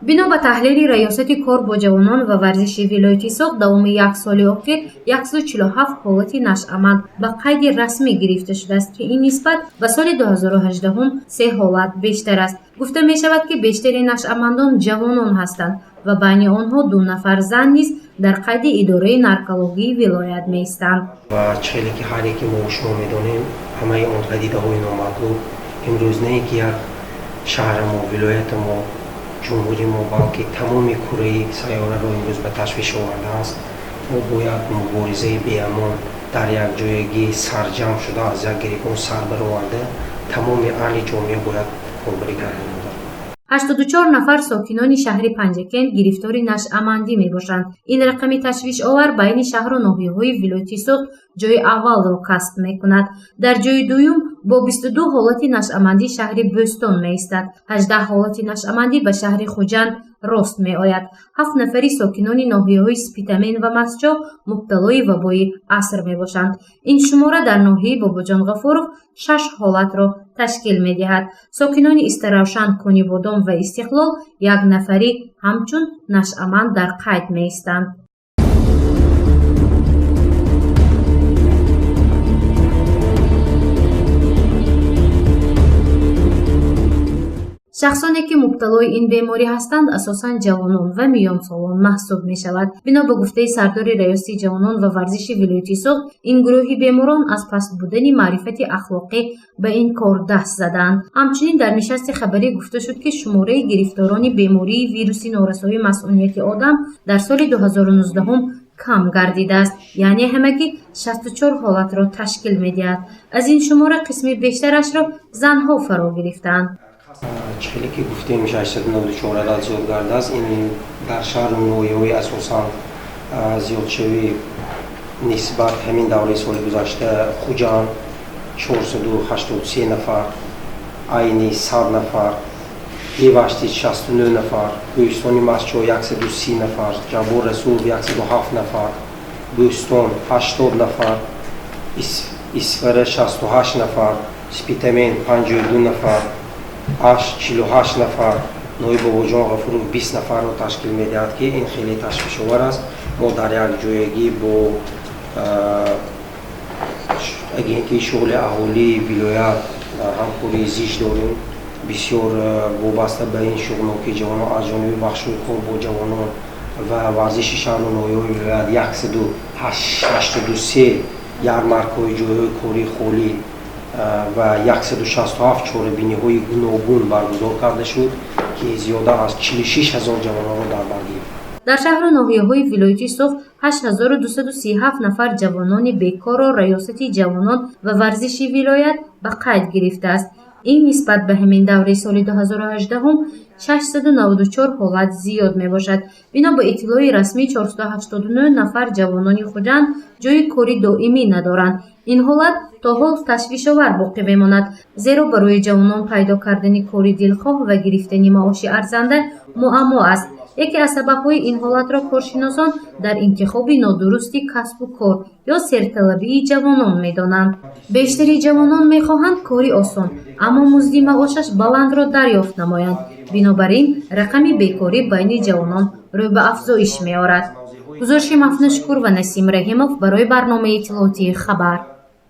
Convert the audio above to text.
бино ба таҳлили раёсати кор бо ҷавонон ва варзиши вилояти Соғ давоми 1 соли охир 147 ҳолати нашъаманд ба қайди расмӣ гирифта шудааст ки ин нисбат ба соли 2018 3 ҳолат бештар аст. гуфта мешавад ки бештари нашъамандон ҷавонон ҳастанд ва байни онҳо 2 нафар зан низ дар қайди идораи наркологии вилоят меистанд. ва чхеле ки ҳар яке мо шумо медонем ҳамаи он падидаҳои номатлуб имрӯз не ки як шаҳри мо вилояти мо ҷумҳури мо балки тамоми кураи сайёраро имрӯз ба ташвиш овардааст. мо бояд муборизаи беамон дар якҷоягӣ сарҷамъ шуда аз як гирифон сар бароварда тамоми аҳли ҷомеа бояд корбарӣ гардонуда. 84 нафар сокинони шаҳри Панҷакент гирифтори нашъамандӣ мебошанд. ин рақами ташвишовар байни шаҳру ноҳияҳои вилояти Соғ ҷойи аввалро касб мекунад. дар ҷойи дуюм бо 22 ҳолати нашъамандӣ шаҳри Бӯстон меистад. 18 ҳолати нашъамандӣ ба шаҳри Хуҷанд рост меояд. 7 нафари сокинони ноҳияҳои Спитамен ва Масчоҳ мубталои вабои аср мебошанд. ин шумора дар ноҳияи Бобоҷонғафуров 6 ҳолатро ташкил медиҳад. сокинони Истаравшан, Конибодом ва Истиқлол 1 нафарӣ ҳамчун нашъаманд дар қайд меистанд. шахсоне ки мубталои ин беморӣ ҳастанд асосан ҷавонон ва миёнсолон маҳсуб мешавад. бино ба гуфтаи сардори раёсати ҷавонон ва варзиши вилояти Соғ ин гурӯҳи беморон аз паст будани маърифати ахлоқӣ ба ин кор даст заданд. ҳамчунин дар нишасти хабарӣ гуфта шуд ки шумораи гирифторони бемории вируси норасоии масъунияти одам дар соли 2019 кам гардидааст, яъне ҳамагӣ 64 ҳолатро ташкил медиҳад. аз ин шумора қисми бештарашро занҳо фаро гирифтаанд. чхеле ки гуфтем 694 адад зиёд гардааст. ин дар шаҳру ноҳияҳои асосан зиёдшавӣ нисбат ҳамин давраи соли гузашта Хуҷанд 483 нафар, айни 100 нафар, ивашти 69 нафар, Гӯистони Масчоҳ 130 нафар, Ҷабор Расулов 107 нафар, Бӯстон 80 нафар, Исфара 68 нафар, Спитамен 52 нафар, Аш 48 нафар, ноҳияи Бобоҷонғафуров 20 нафарро ташкил медиҳад ки ин хеле ташвишовар аст. мо дар якҷоягӣ бо агентии шуғли аҳолии вилоят ҳамкории зич дорем. бисёр вобаста ба ин шуғлноки ҷавонон аз ҷониби бахшҳои кор бо ҷавонон ва варзиши шаҳру ноҳияҳои вилоят 183 ярмаркҳои ҷойҳои корӣ холӣ ва 167 чорабиниҳои гуногун баргузор карда шуд ки зиёда аз 46 000 ҷавононро дар бар гирифт. дар шаҳру ноҳияҳои вилояти Соғ 8237 нафар ҷавонони бекорро раёсати ҷавонон ва варзиши вилоят ба қайд гирифтааст. ин нисбат ба ҳамин давраи соли 2018 694 ҳолат зиёд мебошад. бино ба иттилои расмӣ 489 нафар ҷавонони Хуҷанд ҷойи кори доимӣ надоранд. ин ҳолат то ҳол ташвишовар боқӣ мемонад, зеро барои ҷавонон пайдо кардани кори дилхоҳ ва гирифтани маоши арзанда муаммо аст. яке аз сабабҳои ин ҳолатро коршиносон дар интихоби нодурусти касбу кор ё серталабии ҷавонон медонанд. бештари ҷавонон мехоҳанд кори осон, аммо музди маошаш баландро дарёфт намоянд. бинобар ин рақами бекорӣ байни ҷавонон рӯй ба афзоиш меорад. гузориши Мафнушкур ва Насим Раҳимов барои барномаи иттилоотии Хабар.